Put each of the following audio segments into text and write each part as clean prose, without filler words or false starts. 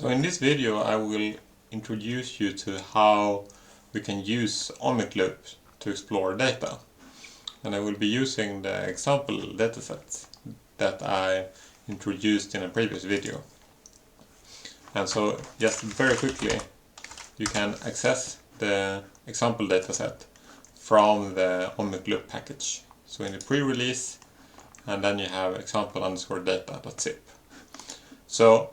So in this video I will introduce you to how we can use OmicLoupe to explore data. And I will be using the example datasets that I introduced in a previous video. And so just very quickly you can access the example dataset from the OmicLoupe package. So in the pre-release, and then you have example_data.zip. So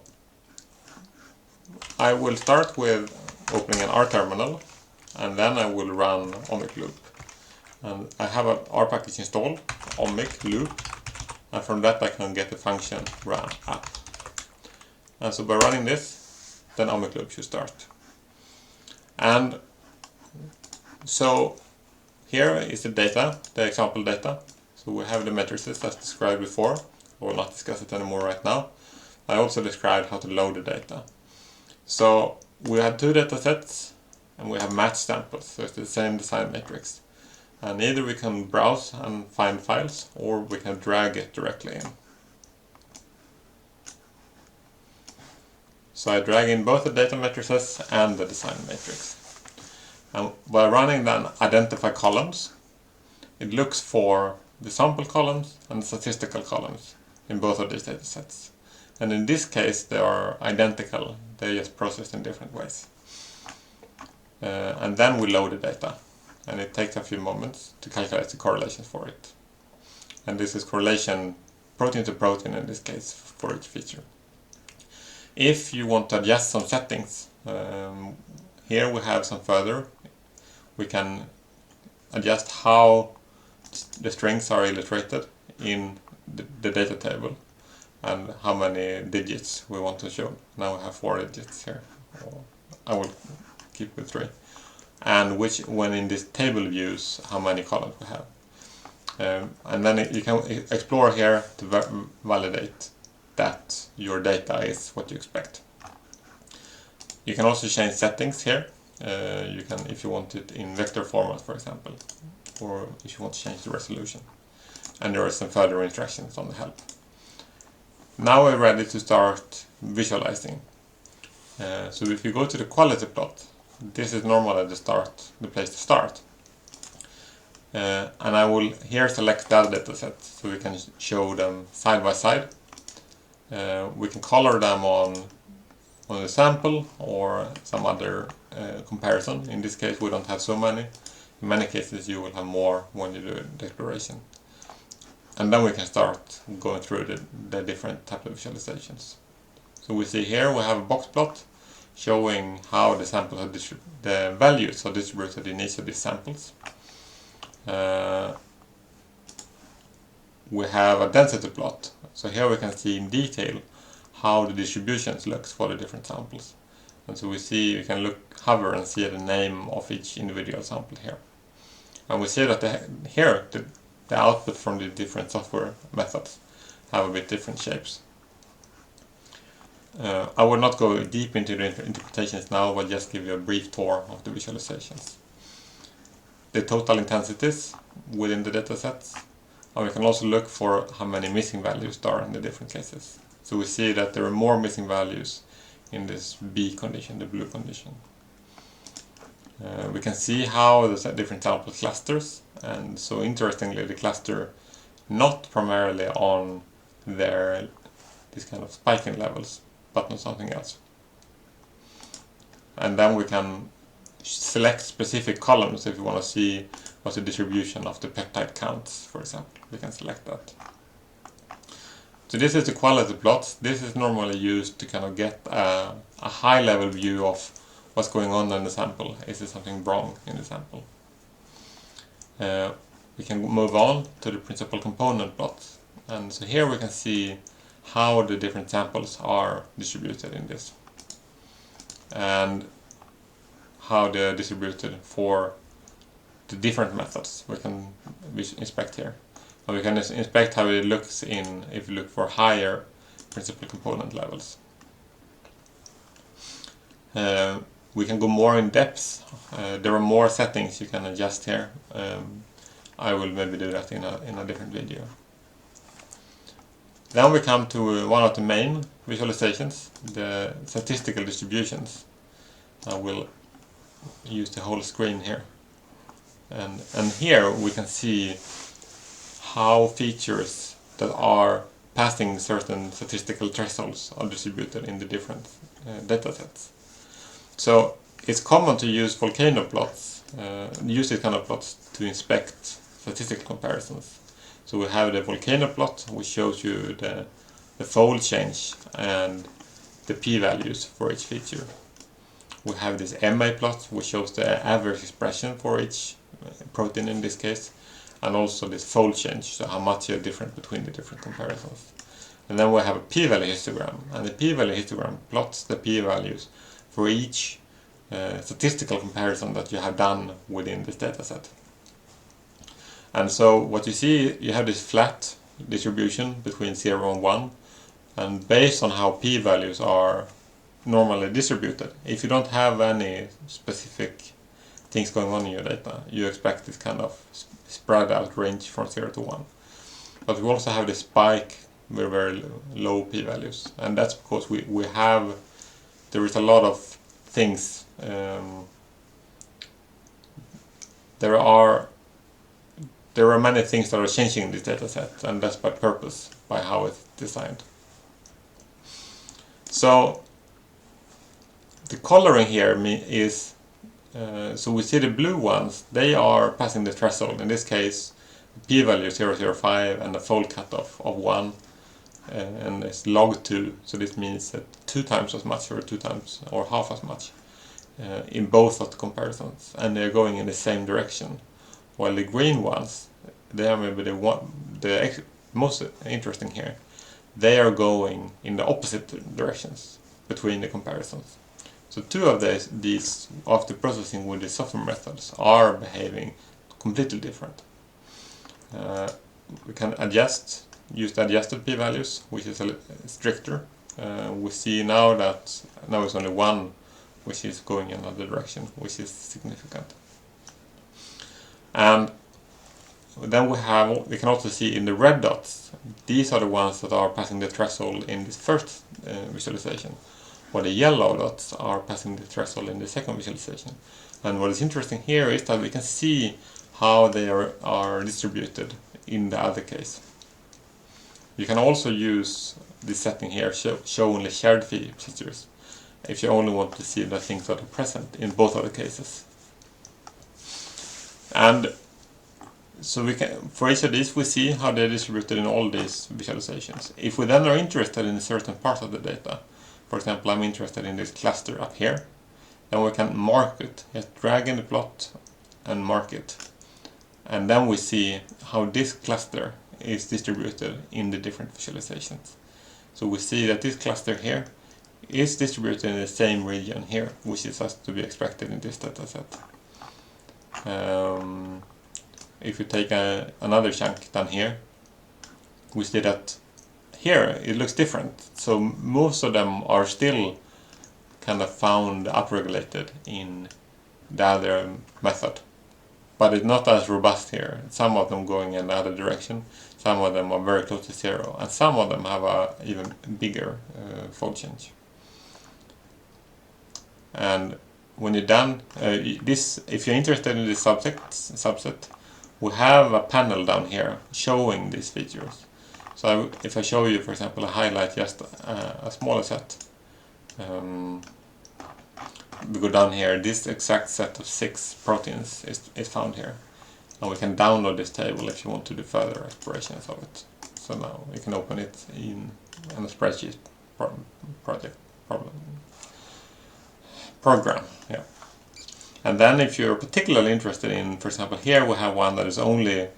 I will start with opening an R terminal, and then I will run OmicLoupe. And I have a R package installed, OmicLoupe, and from that I can get the function run app. And so by running this, then OmicLoupe should start. And so here is the data, the example data. So we have the matrices as described before. I will not discuss it anymore right now. I also described how to load the data. So we have two data sets and we have matched samples, so it's the same design matrix. And either we can browse and find files, or we can drag it directly in. So I drag in both the data matrices and the design matrix. And by running then identify columns, it looks for the sample columns and the statistical columns in both of these data sets. And in this case they are identical, they're just processed in different ways. And then we load the data, and it takes a few moments to calculate the correlations for it. And this is correlation protein to protein in this case for each feature. If you want to adjust some settings, here we have some further. We can adjust how the strings are illustrated in the data table and how many digits we want to show. Now we have 4 digits here. I will keep with 3. And when in this table views, how many columns we have. And then you can explore here to validate that your data is what you expect. You can also change settings here. You can, if you want it in vector format, for example, or if you want to change the resolution. And there are some further instructions on the help. Now we're ready to start visualizing. So if you go to the quality plot, this is normally the place to start. And I will here select that dataset so we can show them side by side. We can color them on the sample or some other comparison. In this case we don't have so many. In many cases you will have more when you do the exploration. And then we can start going through the different types of visualizations. So we see here we have a box plot showing how the samples are the values are distributed in each of these samples. We have a density plot. So here we can see in detail how the distributions looks for the different samples. And so we see, you can hover and see the name of each individual sample here. And we see that the output from the different software methods have a bit different shapes. I will not go deep into the interpretations now, but just give you a brief tour of the visualizations. The total intensities within the datasets, and we can also look for how many missing values there are in the different cases. So we see that there are more missing values in this B condition, the blue condition. We can see how the different sample clusters, and so interestingly the cluster not primarily on this kind of spiking levels, but on something else. And then we can select specific columns if you want to see what's the distribution of the peptide counts, for example. We can select that. So this is the quality plot. This is normally used to kind of get a high level view of what's going on in the sample. Is there something wrong in the sample? We can move on to the principal component plot. And so here we can see how the different samples are distributed in this. And how they're distributed for the different methods we can inspect here. And we can inspect how it looks if you look for higher principal component levels. We can go more in depth. There are more settings you can adjust here. I will maybe do that in a different video. Then we come to one of the main visualizations, the statistical distributions. I will use the whole screen here. And here we can see how features that are passing certain statistical thresholds are distributed in the different data sets. So it's common to use volcano plots, use these kind of plots to inspect statistical comparisons. So we have the volcano plot, which shows you the fold change and the p-values for each feature. We have this MA plot, which shows the average expression for each protein in this case, and also this fold change, so how much are different between the different comparisons. And then we have a p-value histogram, and the p-value histogram plots the p-values for each statistical comparison that you have done within this dataset. And so what you see, you have this flat distribution between 0 and 1, and based on how p-values are normally distributed, if you don't have any specific things going on in your data, you expect this kind of spread out range from 0 to 1. But we also have this spike with very low p-values, and that's because there is a lot of things, there are many things that are changing in this dataset, and that's by purpose, by how it's designed. So the coloring here is, so we see the blue ones, they are passing the threshold, in this case p-value 0.005 and a fold cutoff of 1, and it's log 2, so this means that 2 times as much or 2 times or half as much in both of the comparisons, and they're going in the same direction. While the green ones, they are maybe the most interesting here, they are going in the opposite directions between the comparisons. So 2 of these after processing with the software methods are behaving completely different. We can use the adjusted p-values, which is stricter. We see now that it's only 1 which is going in another direction, which is significant. And then we can also see in the red dots, these are the ones that are passing the threshold in this first visualization, while the yellow dots are passing the threshold in the second visualization. And what is interesting here is that we can see how they are distributed in the other case. You can also use this setting here, show only shared features, if you only want to see the things that are present in both of the cases. And so for each of these we see how they're distributed in all these visualizations. If we then are interested in a certain part of the data, for example, I'm interested in this cluster up here, then we can mark it, just drag in the plot and mark it. And then we see how this cluster is distributed in the different visualizations. So we see that this cluster here is distributed in the same region here, which is as to be expected in this dataset. If you take another chunk down here, we see that here it looks different. So most of them are still kind of found upregulated in the other method, but it's not as robust here. Some of them going in the other direction, some of them are very close to 0, and some of them have a even bigger fold change. And when you're done, if you're interested in this subset, we have a panel down here showing these features. So if I show you, for example, I highlight just a smaller set, we go down here, this exact set of 6 proteins is found here. And we can download this table if you want to do further explorations of it. So now you can open it in a spreadsheet program. Yeah. And then if you're particularly interested in, for example, here we have one that is only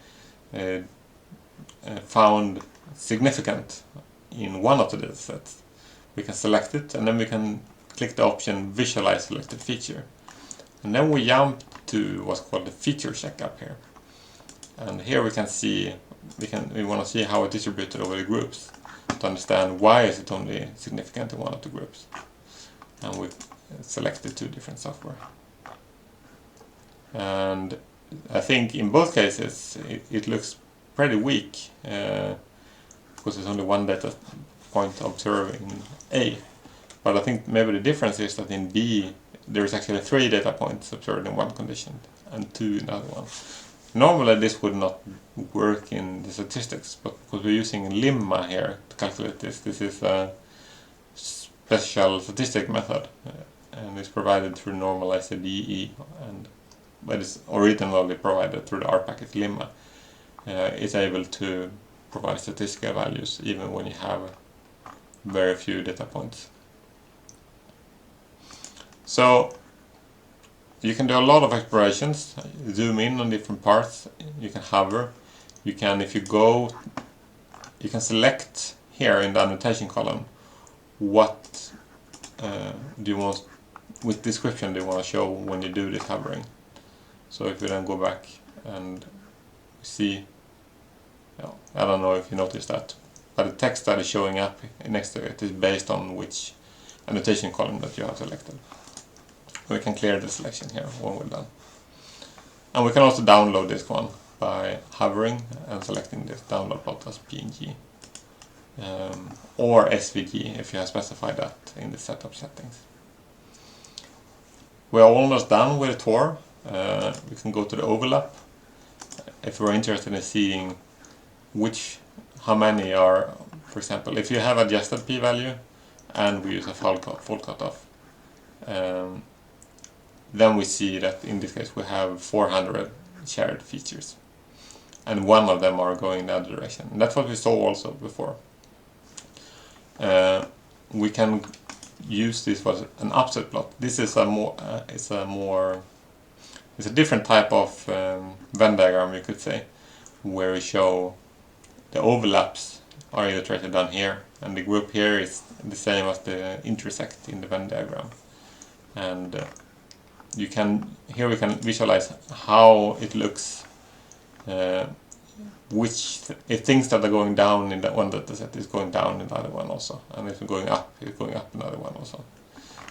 found significant in one of the data sets. We can select it, and then we can click the option Visualize Selected Feature. And then we jump to what's called the feature checkup here. And here we can see, we want to see how it's distributed over the groups to understand why is it only significant in one of the groups. And we selected 2 different software. And I think in both cases it looks pretty weak because there's only one data point observed in A. But I think maybe the difference is that in B there is actually 3 data points observed in one condition and 2 in the other one. Normally this would not work in the statistics, but because we're using lemma here to calculate this is a special statistic method, and it's provided through normalized DE, but it's originally provided through the R package lemma. It's able to provide statistical values even when you have very few data points. So you can do a lot of explorations, zoom in on different parts, you can hover, you can, if you go, you can select here in the annotation column what do you want, which description do you want to show when you do this hovering. So if you then go back and see, I don't know if you noticed that, but the text that is showing up next to it is based on which annotation column that you have selected. We can clear the selection here when we're done. And we can also download this one by hovering and selecting this download plot as PNG or SVG if you have specified that in the setup settings. We are almost done with the tour. We can go to the overlap if we're interested in seeing how many are, for example, if you have adjusted p-value and we use a full cutoff. Then we see that in this case we have 400 shared features, and one of them are going in the other direction. And that's what we saw also before. We can use this for an upset plot. This is it's a different type of Venn diagram, you could say, where we show the overlaps are illustrated down here, and the group here is the same as the intersect in the Venn diagram. And here we can visualize how it looks, if things that are going down in that one dataset is going down in the other one also, and if it's going up in the other one also,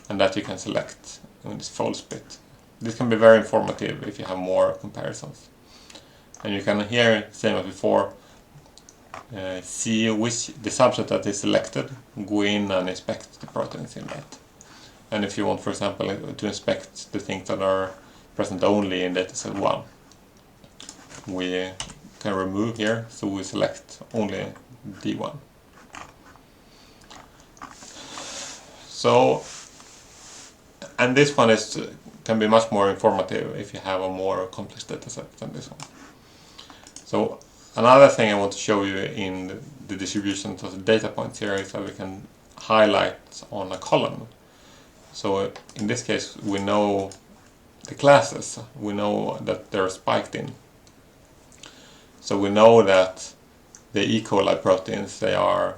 and that you can select in this fold split. This can be very informative if you have more comparisons, and you can here, same as before, see the subset that is selected, go in and inspect the proteins in that. And if you want, for example, to inspect the things that are present only in dataset 1, we can remove here, so we select only D1. So, and this one can be much more informative if you have a more complex dataset than this one. So another thing I want to show you in the distribution of the data points here is that we can highlight on a column. So in this case we know the classes, we know that they're spiked in. So we know that the E. coli proteins, they are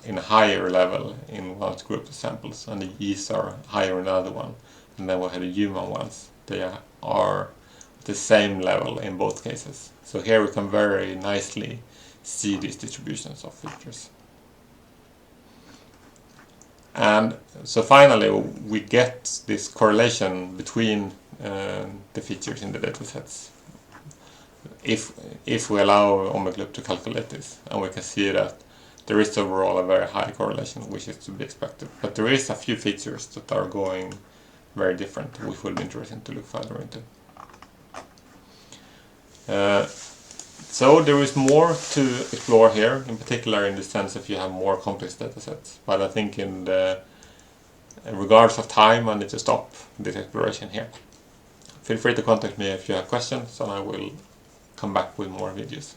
in a higher level in one group of samples, and the yeast are higher in the other one. And then we have the human ones, they are at the same level in both cases. So here we can very nicely see these distributions of features. And so finally we get this correlation between the features in the datasets if we allow OmicLoupe to calculate this, and we can see that there is overall a very high correlation, which is to be expected. But there is a few features that are going very different, which will be interesting to look further into. So there is more to explore here, in particular in the sense if you have more complex datasets. But I think in regards of time, I need to stop this exploration here. Feel free to contact me if you have questions, and I will come back with more videos.